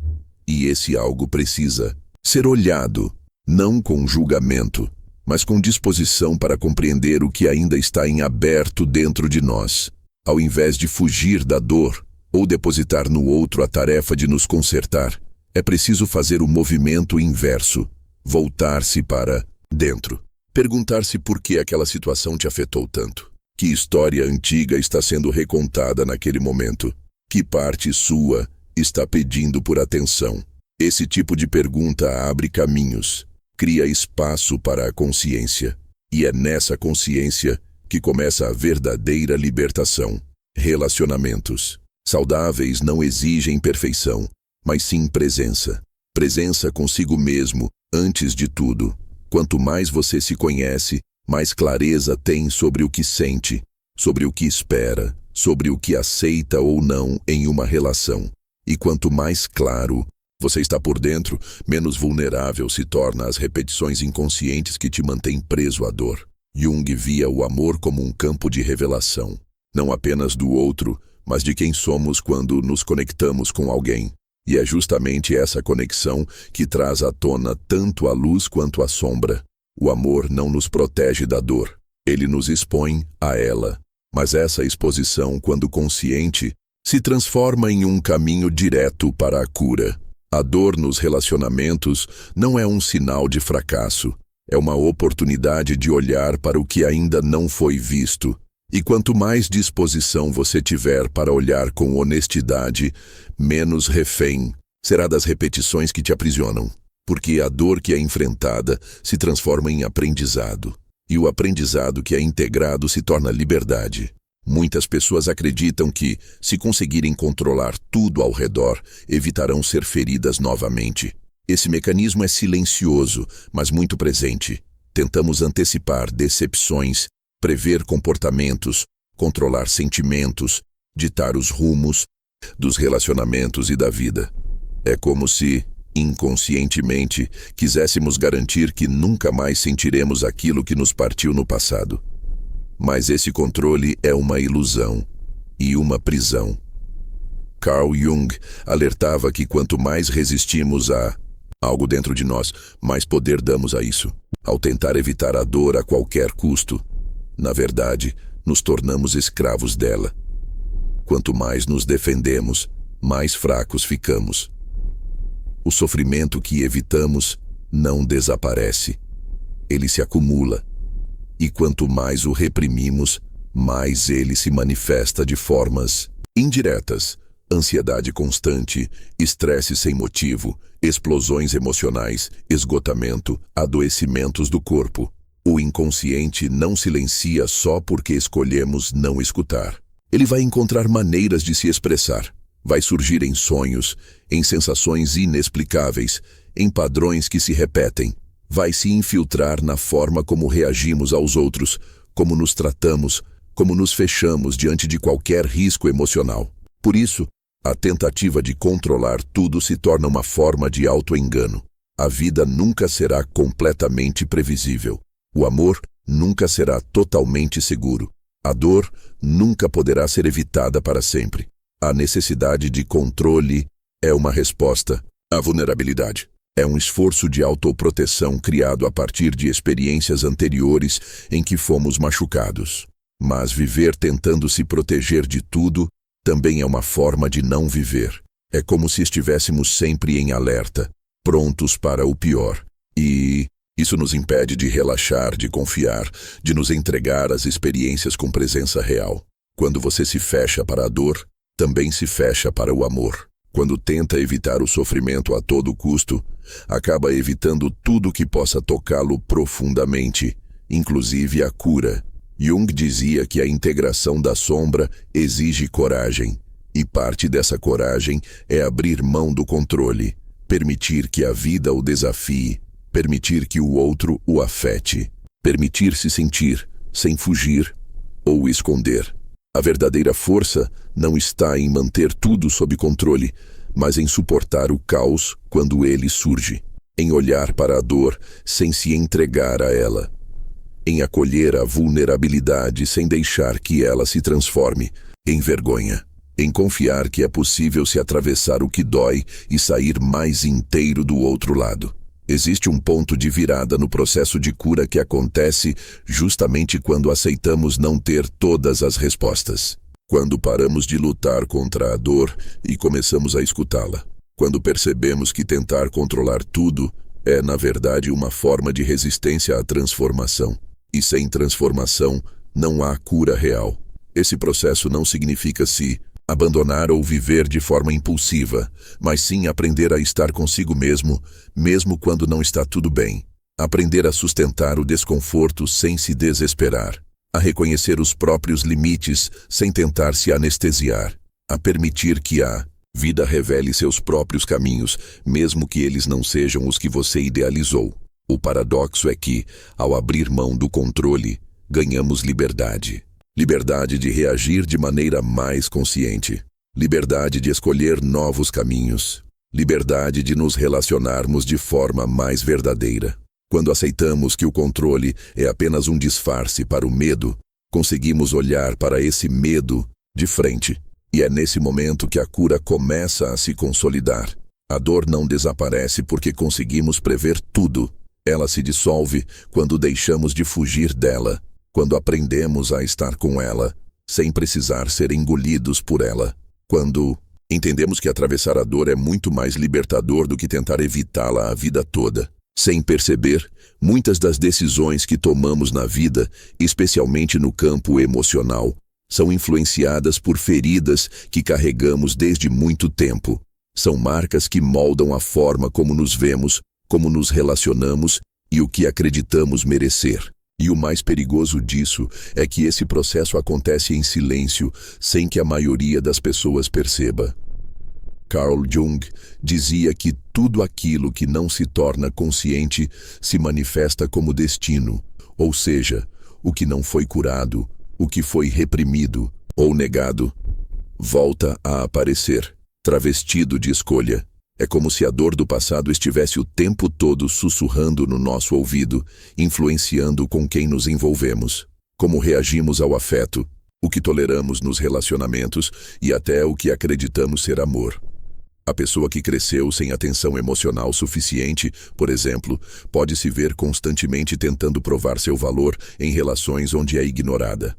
E esse algo precisa ser olhado, não com julgamento, mas com disposição para compreender o que ainda está em aberto dentro de nós. Ao invés de fugir da dor ou depositar no outro a tarefa de nos consertar, é preciso fazer o movimento inverso, voltar-se para dentro. Perguntar-se por que aquela situação te afetou tanto. Que história antiga está sendo recontada naquele momento? Que parte sua está pedindo por atenção? Esse tipo de pergunta abre caminhos, cria espaço para a consciência. E é nessa consciência que começa a verdadeira libertação. Relacionamentos saudáveis não exigem perfeição, mas sim presença. Presença consigo mesmo, antes de tudo. Quanto mais você se conhece, mais clareza tem sobre o que sente, sobre o que espera, sobre o que aceita ou não em uma relação. E quanto mais claro você está por dentro, menos vulnerável se torna às repetições inconscientes que te mantêm preso à dor. Jung via o amor como um campo de revelação, não apenas do outro, mas de quem somos quando nos conectamos com alguém. E é justamente essa conexão que traz à tona tanto a luz quanto a sombra. O amor não nos protege da dor, ele nos expõe a ela. Mas essa exposição, quando consciente, se transforma em um caminho direto para a cura. A dor nos relacionamentos não é um sinal de fracasso, é uma oportunidade de olhar para o que ainda não foi visto. E quanto mais disposição você tiver para olhar com honestidade, menos refém será das repetições que te aprisionam. Porque a dor que é enfrentada se transforma em aprendizado. E o aprendizado que é integrado se torna liberdade. Muitas pessoas acreditam que, se conseguirem controlar tudo ao redor, evitarão ser feridas novamente. Esse mecanismo é silencioso, mas muito presente. Tentamos antecipar decepções, prever comportamentos, controlar sentimentos, ditar os rumos dos relacionamentos e da vida. É como se, inconscientemente, quiséssemos garantir que nunca mais sentiremos aquilo que nos partiu no passado. Mas esse controle é uma ilusão e uma prisão. Carl Jung alertava que quanto mais resistimos a algo dentro de nós, mais poder damos a isso. Ao tentar evitar a dor a qualquer custo, na verdade, nos tornamos escravos dela. Quanto mais nos defendemos, mais fracos ficamos. O sofrimento que evitamos não desaparece. Ele se acumula. E quanto mais o reprimimos, mais ele se manifesta de formas indiretas. Ansiedade constante, estresse sem motivo, explosões emocionais, esgotamento, adoecimentos do corpo. O inconsciente não silencia só porque escolhemos não escutar. Ele vai encontrar maneiras de se expressar. Vai surgir em sonhos, em sensações inexplicáveis, em padrões que se repetem. Vai se infiltrar na forma como reagimos aos outros, como nos tratamos, como nos fechamos diante de qualquer risco emocional. Por isso, a tentativa de controlar tudo se torna uma forma de auto-engano. A vida nunca será completamente previsível. O amor nunca será totalmente seguro. A dor nunca poderá ser evitada para sempre. A necessidade de controle é uma resposta à vulnerabilidade. É um esforço de autoproteção criado a partir de experiências anteriores em que fomos machucados. Mas viver tentando se proteger de tudo também é uma forma de não viver. É como se estivéssemos sempre em alerta, prontos para o pior. E isso nos impede de relaxar, de confiar, de nos entregar às experiências com presença real. Quando você se fecha para a dor, também se fecha para o amor. Quando tenta evitar o sofrimento a todo custo, acaba evitando tudo que possa tocá-lo profundamente, inclusive a cura. Jung dizia que a integração da sombra exige coragem, e parte dessa coragem é abrir mão do controle, permitir que a vida o desafie, permitir que o outro o afete, permitir-se sentir, sem fugir ou esconder. A verdadeira força não está em manter tudo sob controle, mas em suportar o caos quando ele surge, em olhar para a dor sem se entregar a ela, em acolher a vulnerabilidade sem deixar que ela se transforme em vergonha, em confiar que é possível se atravessar o que dói e sair mais inteiro do outro lado. Existe um ponto de virada no processo de cura que acontece justamente quando aceitamos não ter todas as respostas. Quando paramos de lutar contra a dor e começamos a escutá-la. Quando percebemos que tentar controlar tudo é, na verdade, uma forma de resistência à transformação. E sem transformação, não há cura real. Esse processo não significa se abandonar ou viver de forma impulsiva, mas sim aprender a estar consigo mesmo, mesmo quando não está tudo bem. Aprender a sustentar o desconforto sem se desesperar. A reconhecer os próprios limites sem tentar se anestesiar. A permitir que a vida revele seus próprios caminhos, mesmo que eles não sejam os que você idealizou. O paradoxo é que, ao abrir mão do controle, ganhamos liberdade. Liberdade de reagir de maneira mais consciente. Liberdade de escolher novos caminhos. Liberdade de nos relacionarmos de forma mais verdadeira. Quando aceitamos que o controle é apenas um disfarce para o medo, conseguimos olhar para esse medo de frente. E é nesse momento que a cura começa a se consolidar. A dor não desaparece porque conseguimos prever tudo. Ela se dissolve quando deixamos de fugir dela, quando aprendemos a estar com ela, sem precisar ser engolidos por ela. Quando entendemos que atravessar a dor é muito mais libertador do que tentar evitá-la a vida toda. Sem perceber, muitas das decisões que tomamos na vida, especialmente no campo emocional, são influenciadas por feridas que carregamos desde muito tempo. São marcas que moldam a forma como nos vemos, como nos relacionamos e o que acreditamos merecer. E o mais perigoso disso é que esse processo acontece em silêncio, sem que a maioria das pessoas perceba. Carl Jung dizia que tudo aquilo que não se torna consciente se manifesta como destino, ou seja, o que não foi curado, o que foi reprimido ou negado, volta a aparecer, travestido de escolha. É como se a dor do passado estivesse o tempo todo sussurrando no nosso ouvido, influenciando com quem nos envolvemos, como reagimos ao afeto, o que toleramos nos relacionamentos e até o que acreditamos ser amor. A pessoa que cresceu sem atenção emocional suficiente, por exemplo, pode se ver constantemente tentando provar seu valor em relações onde é ignorada.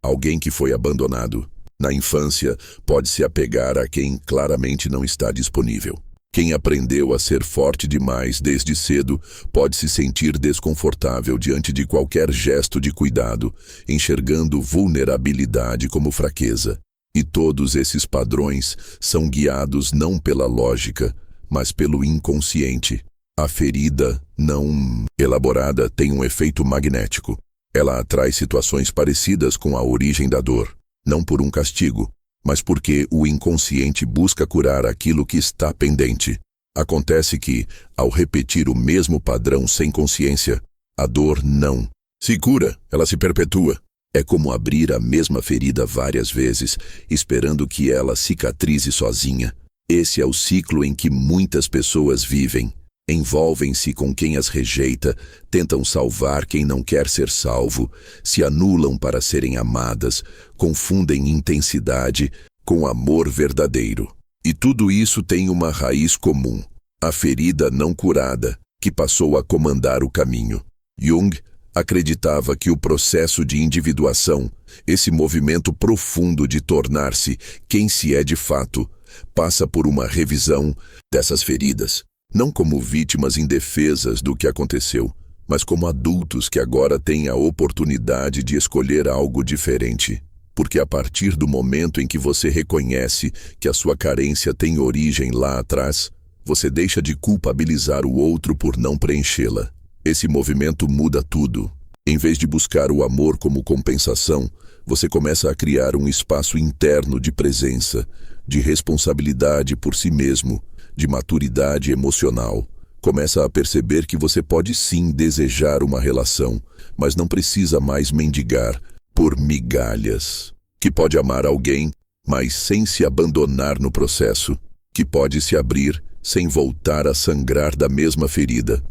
Alguém que foi abandonado na infância pode se apegar a quem claramente não está disponível. Quem aprendeu a ser forte demais desde cedo pode se sentir desconfortável diante de qualquer gesto de cuidado, enxergando vulnerabilidade como fraqueza. E todos esses padrões são guiados não pela lógica, mas pelo inconsciente. A ferida não elaborada tem um efeito magnético. Ela atrai situações parecidas com a origem da dor, não por um castigo, mas porque o inconsciente busca curar aquilo que está pendente. Acontece que, ao repetir o mesmo padrão sem consciência, a dor não se cura, ela se perpetua. É como abrir a mesma ferida várias vezes, esperando que ela cicatrize sozinha. Esse é o ciclo em que muitas pessoas vivem. Envolvem-se com quem as rejeita, tentam salvar quem não quer ser salvo, se anulam para serem amadas, confundem intensidade com amor verdadeiro. E tudo isso tem uma raiz comum. a ferida não curada, que passou a comandar o caminho. Jung acreditava que o processo de individuação, esse movimento profundo de tornar-se quem se é de fato, passa por uma revisão dessas feridas, não como vítimas indefesas do que aconteceu, mas como adultos que agora têm a oportunidade de escolher algo diferente. Porque a partir do momento em que você reconhece que a sua carência tem origem lá atrás, você deixa de culpabilizar o outro por não preenchê-la. Esse movimento muda tudo. Em vez de buscar o amor como compensação, você começa a criar um espaço interno de presença, de responsabilidade por si mesmo, de maturidade emocional. Começa a perceber que você pode sim desejar uma relação, mas não precisa mais mendigar por migalhas. Que pode amar alguém, mas sem se abandonar no processo. Que pode se abrir sem voltar a sangrar da mesma ferida.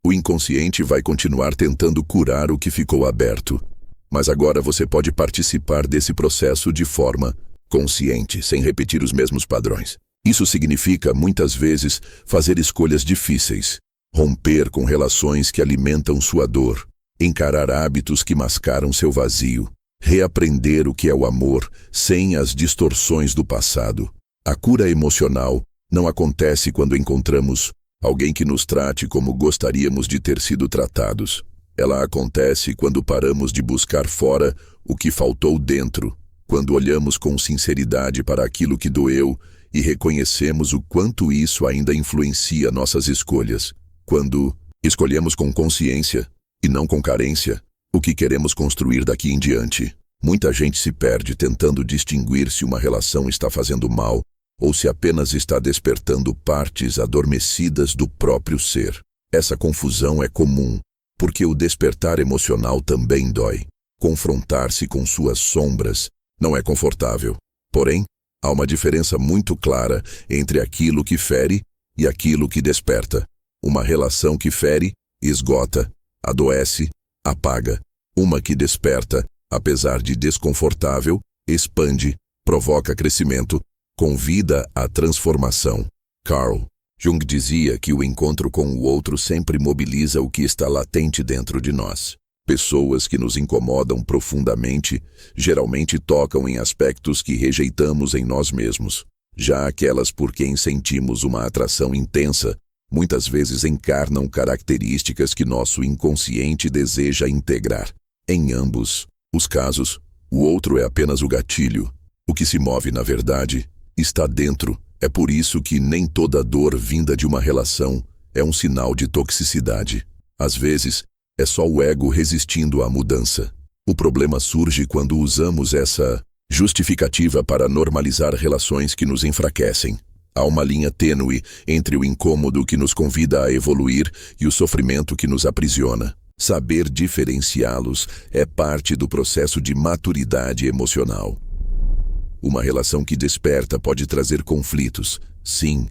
O inconsciente vai continuar tentando curar o que ficou aberto. Mas agora você pode participar desse processo de forma consciente, sem repetir os mesmos padrões. Isso significa, muitas vezes, fazer escolhas difíceis, romper com relações que alimentam sua dor, encarar hábitos que mascaram seu vazio, reaprender o que é o amor sem as distorções do passado. A cura emocional não acontece quando encontramos alguém que nos trate como gostaríamos de ter sido tratados. Ela acontece quando paramos de buscar fora o que faltou dentro, quando olhamos com sinceridade para aquilo que doeu e reconhecemos o quanto isso ainda influencia nossas escolhas, quando escolhemos com consciência e não com carência o que queremos construir daqui em diante. Muita gente se perde tentando distinguir se uma relação está fazendo mal ou se apenas está despertando partes adormecidas do próprio ser. Essa confusão é comum, porque o despertar emocional também dói. Confrontar-se com suas sombras não é confortável. Porém, há uma diferença muito clara entre aquilo que fere e aquilo que desperta. Uma relação que fere, esgota, adoece, apaga. Uma que desperta, apesar de desconfortável, expande, provoca crescimento, convida à transformação. Carl Jung dizia que o encontro com o outro sempre mobiliza o que está latente dentro de nós. Pessoas que nos incomodam profundamente geralmente tocam em aspectos que rejeitamos em nós mesmos. Já aquelas por quem sentimos uma atração intensa, muitas vezes encarnam características que nosso inconsciente deseja integrar. Em ambos os casos, o outro é apenas o gatilho. O que se move, na verdade, está dentro. É por isso que nem toda dor vinda de uma relação é um sinal de toxicidade. Às vezes, é só o ego resistindo à mudança. O problema surge quando usamos essa justificativa para normalizar relações que nos enfraquecem. Há uma linha tênue entre o incômodo que nos convida a evoluir e o sofrimento que nos aprisiona. Saber diferenciá-los é parte do processo de maturidade emocional. Uma relação que desperta pode trazer conflitos, sim.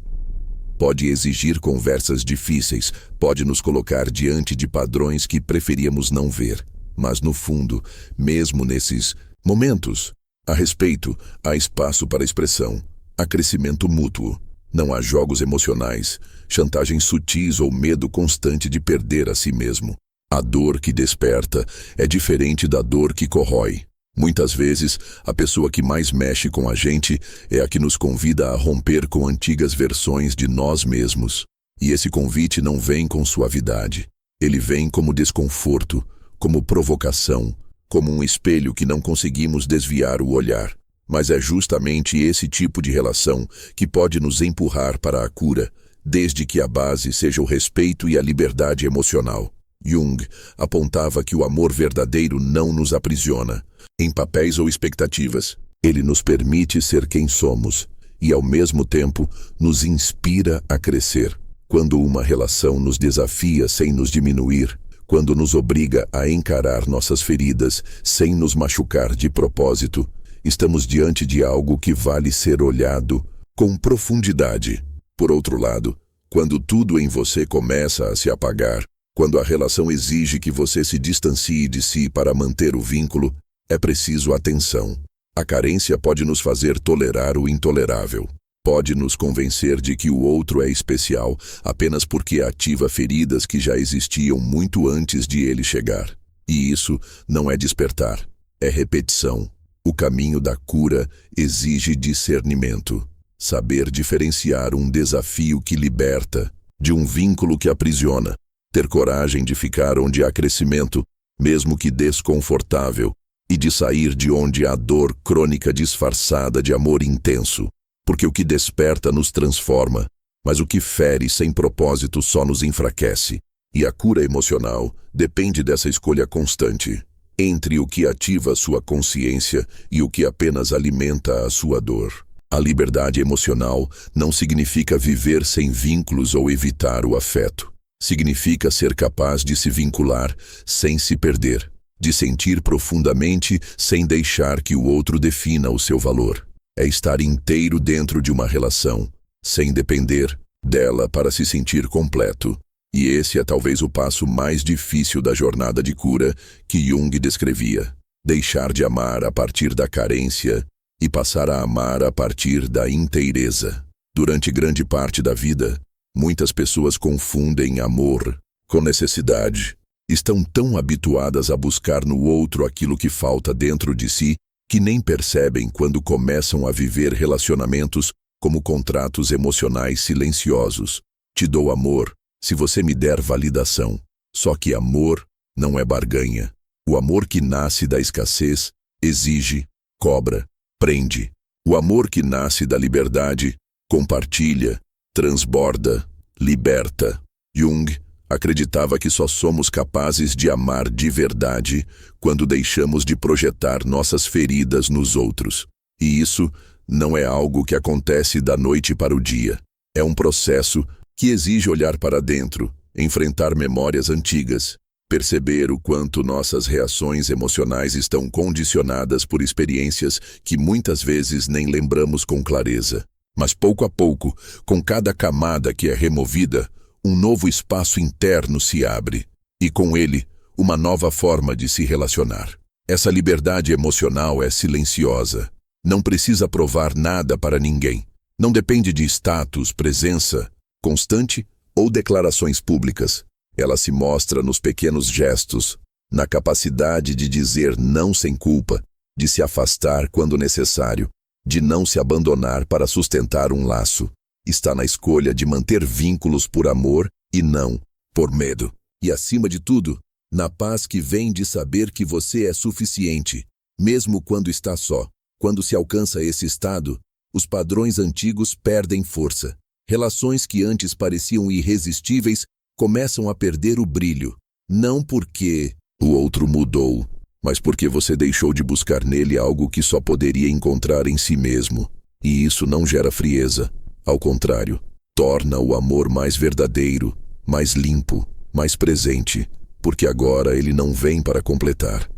Pode exigir conversas difíceis, pode nos colocar diante de padrões que preferíamos não ver. Mas no fundo, mesmo nesses momentos, há respeito, há espaço para expressão, há crescimento mútuo. Não há jogos emocionais, chantagens sutis ou medo constante de perder a si mesmo. A dor que desperta é diferente da dor que corrói. Muitas vezes, a pessoa que mais mexe com a gente é a que nos convida a romper com antigas versões de nós mesmos. E esse convite não vem com suavidade. Ele vem como desconforto, como provocação, como um espelho que não conseguimos desviar o olhar. Mas é justamente esse tipo de relação que pode nos empurrar para a cura, desde que a base seja o respeito e a liberdade emocional. Jung apontava que o amor verdadeiro não nos aprisiona em papéis ou expectativas. Ele nos permite ser quem somos e, ao mesmo tempo, nos inspira a crescer. Quando uma relação nos desafia sem nos diminuir, quando nos obriga a encarar nossas feridas sem nos machucar de propósito, estamos diante de algo que vale ser olhado com profundidade. Por outro lado, quando tudo em você começa a se apagar, quando a relação exige que você se distancie de si para manter o vínculo, é preciso atenção. A carência pode nos fazer tolerar o intolerável. Pode nos convencer de que o outro é especial apenas porque ativa feridas que já existiam muito antes de ele chegar. E isso não é despertar, é repetição. O caminho da cura exige discernimento. Saber diferenciar um desafio que liberta de um vínculo que aprisiona. Ter coragem de ficar onde há crescimento, mesmo que desconfortável, e de sair de onde há dor crônica disfarçada de amor intenso. Porque o que desperta nos transforma, mas o que fere sem propósito só nos enfraquece. E a cura emocional depende dessa escolha constante, entre o que ativa sua consciência e o que apenas alimenta a sua dor. A liberdade emocional não significa viver sem vínculos ou evitar o afeto. Significa ser capaz de se vincular sem se perder, de sentir profundamente sem deixar que o outro defina o seu valor. É estar inteiro dentro de uma relação, sem depender dela para se sentir completo. E esse é talvez o passo mais difícil da jornada de cura que Jung descrevia. Deixar de amar a partir da carência e passar a amar a partir da inteireza. Durante grande parte da vida, muitas pessoas confundem amor com necessidade. Estão tão habituadas a buscar no outro aquilo que falta dentro de si que nem percebem quando começam a viver relacionamentos como contratos emocionais silenciosos. Te dou amor se você me der validação. Só que amor não é barganha. O amor que nasce da escassez exige, cobra, prende. O amor que nasce da liberdade compartilha, transborda, liberta. Jung acreditava que só somos capazes de amar de verdade quando deixamos de projetar nossas feridas nos outros. E isso não é algo que acontece da noite para o dia. É um processo que exige olhar para dentro, enfrentar memórias antigas, perceber o quanto nossas reações emocionais estão condicionadas por experiências que muitas vezes nem lembramos com clareza. Mas pouco a pouco, com cada camada que é removida, um novo espaço interno se abre, e com ele, uma nova forma de se relacionar. Essa liberdade emocional é silenciosa. Não precisa provar nada para ninguém. Não depende de status, presença constante ou declarações públicas. Ela se mostra nos pequenos gestos, na capacidade de dizer não sem culpa, de se afastar quando necessário, de não se abandonar para sustentar um laço. Está na escolha de manter vínculos por amor e não por medo. E, acima de tudo, na paz que vem de saber que você é suficiente, mesmo quando está só. Quando se alcança esse estado, os padrões antigos perdem força. Relações que antes pareciam irresistíveis começam a perder o brilho. Não porque o outro mudou, mas porque você deixou de buscar nele algo que só poderia encontrar em si mesmo. E isso não gera frieza. Ao contrário, torna o amor mais verdadeiro, mais limpo, mais presente, porque agora ele não vem para completar,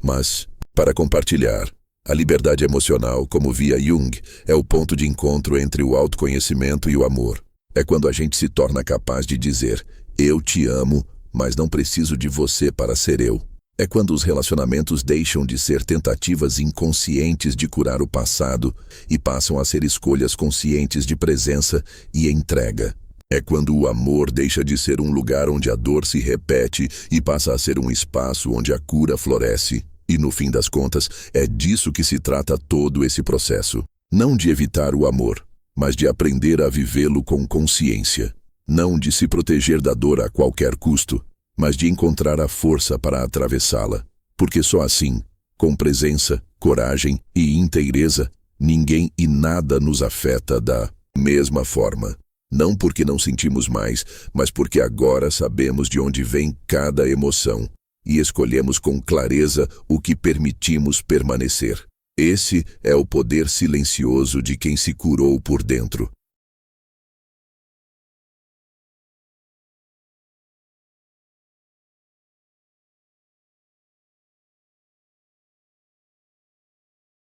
mas para compartilhar. A liberdade emocional, como via Jung, é o ponto de encontro entre o autoconhecimento e o amor. É quando a gente se torna capaz de dizer, eu te amo, mas não preciso de você para ser eu. É quando os relacionamentos deixam de ser tentativas inconscientes de curar o passado e passam a ser escolhas conscientes de presença e entrega. É quando o amor deixa de ser um lugar onde a dor se repete e passa a ser um espaço onde a cura floresce. E, no fim das contas, é disso que se trata todo esse processo. Não de evitar o amor, mas de aprender a vivê-lo com consciência. Não de se proteger da dor a qualquer custo, mas de encontrar a força para atravessá-la. Porque só assim, com presença, coragem e inteireza, ninguém e nada nos afeta da mesma forma. Não porque não sentimos mais, mas porque agora sabemos de onde vem cada emoção e escolhemos com clareza o que permitimos permanecer. Esse é o poder silencioso de quem se curou por dentro.